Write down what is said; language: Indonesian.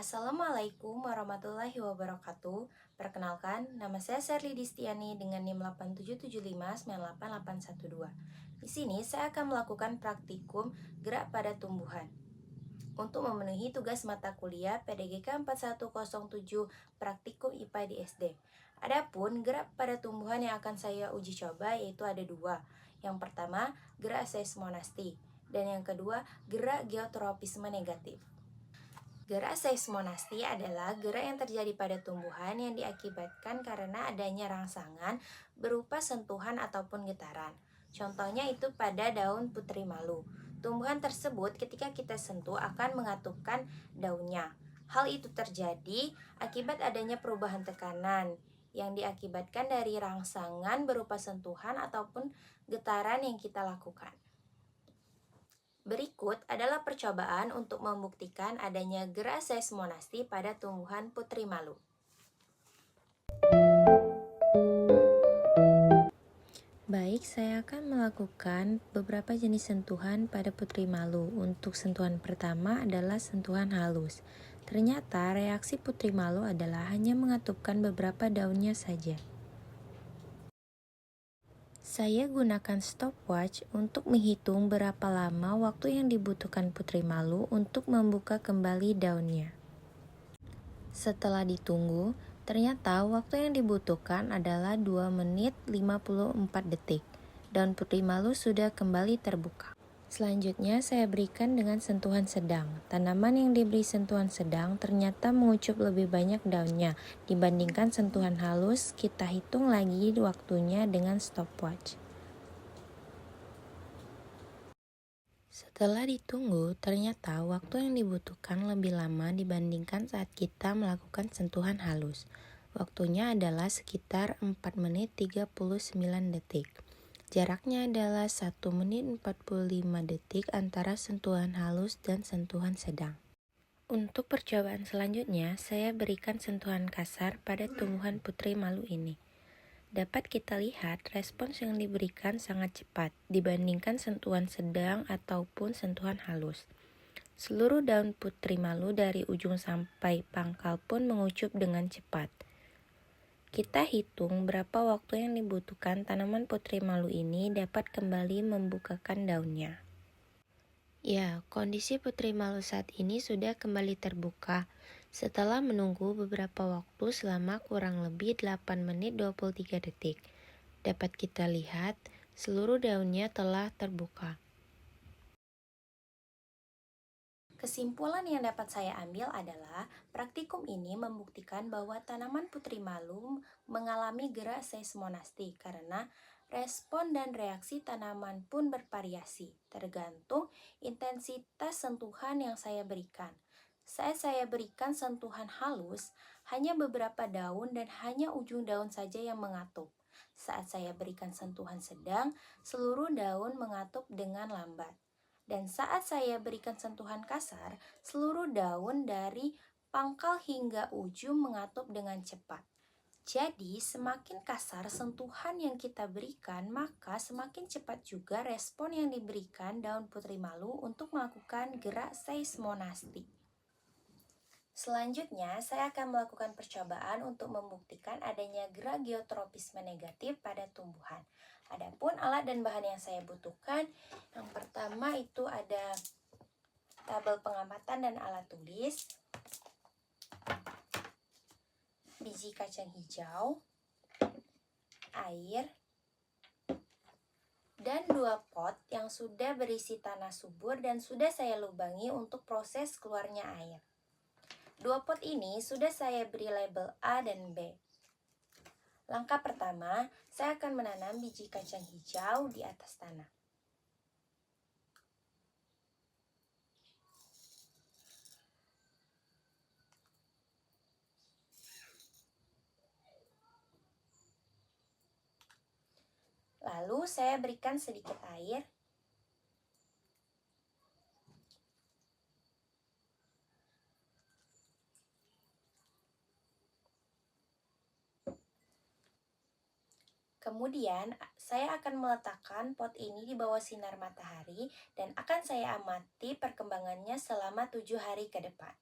Assalamualaikum warahmatullahi wabarakatuh. Perkenalkan, nama saya Serli Distiani dengan NIM 8775988812. Di sini saya akan melakukan praktikum gerak pada tumbuhan untuk memenuhi tugas mata kuliah PDGK 4107 Praktikum IPA di SD. Adapun gerak pada tumbuhan yang akan saya uji coba yaitu ada dua. Yang pertama, gerak seismonasti, dan yang kedua, gerak geotropisme negatif. Gerak seismonasti adalah gerak yang terjadi pada tumbuhan yang diakibatkan karena adanya rangsangan berupa sentuhan ataupun getaran. Contohnya itu pada daun putri malu. Tumbuhan tersebut ketika kita sentuh akan mengatupkan daunnya. Hal itu terjadi akibat adanya perubahan tekanan yang diakibatkan dari rangsangan berupa sentuhan ataupun getaran yang kita lakukan. Berikut adalah percobaan untuk membuktikan adanya gerak seismonasti pada tumbuhan putri malu. Baik, saya akan melakukan beberapa jenis sentuhan pada putri malu. Untuk sentuhan pertama adalah sentuhan halus. Ternyata reaksi putri malu adalah hanya mengatupkan beberapa daunnya saja. Saya gunakan stopwatch untuk menghitung berapa lama waktu yang dibutuhkan putri malu untuk membuka kembali daunnya. Setelah ditunggu, ternyata waktu yang dibutuhkan adalah 2 menit 54 detik. Daun putri malu sudah kembali terbuka. Selanjutnya saya berikan dengan sentuhan sedang. Tanaman yang diberi sentuhan sedang ternyata mengucup lebih banyak daunnya dibandingkan sentuhan halus. Kita hitung lagi waktunya dengan stopwatch. Setelah ditunggu, ternyata waktu yang dibutuhkan lebih lama dibandingkan saat kita melakukan sentuhan halus. Waktunya adalah sekitar 4 menit 39 detik. Jaraknya adalah 1 menit 45 detik antara sentuhan halus dan sentuhan sedang. Untuk percobaan selanjutnya, saya berikan sentuhan kasar pada tumbuhan putri malu ini. Dapat kita lihat respons yang diberikan sangat cepat dibandingkan sentuhan sedang ataupun sentuhan halus. Seluruh daun putri malu dari ujung sampai pangkal pun mengucup dengan cepat. Kita hitung berapa waktu yang dibutuhkan tanaman putri malu ini dapat kembali membukakan daunnya. Ya, kondisi putri malu saat ini sudah kembali terbuka setelah menunggu beberapa waktu selama kurang lebih 8 menit 23 detik. Dapat kita lihat, seluruh daunnya telah terbuka. Kesimpulan yang dapat saya ambil adalah praktikum ini membuktikan bahwa tanaman putri malu mengalami gerak seismonasti karena respon dan reaksi tanaman pun bervariasi, tergantung intensitas sentuhan yang saya berikan. Saat saya berikan sentuhan halus, hanya beberapa daun dan hanya ujung daun saja yang mengatup. Saat saya berikan sentuhan sedang, seluruh daun mengatup dengan lambat. Dan saat saya berikan sentuhan kasar, seluruh daun dari pangkal hingga ujung mengatup dengan cepat. Jadi, semakin kasar sentuhan yang kita berikan, maka semakin cepat juga respon yang diberikan daun putri malu untuk melakukan gerak seismonasti. Selanjutnya, saya akan melakukan percobaan untuk membuktikan adanya gerak geotropisme negatif pada tumbuhan. Adapun alat dan bahan yang saya butuhkan, yang pertama itu ada tabel pengamatan dan alat tulis, biji kacang hijau, air, dan 2 pot yang sudah berisi tanah subur dan sudah saya lubangi untuk proses keluarnya air. 2 pot ini sudah saya beri label A dan B. Langkah pertama, saya akan menanam biji kacang hijau di atas tanah. Lalu saya berikan sedikit air. Kemudian, saya akan meletakkan pot ini di bawah sinar matahari dan akan saya amati perkembangannya selama 7 hari ke depan.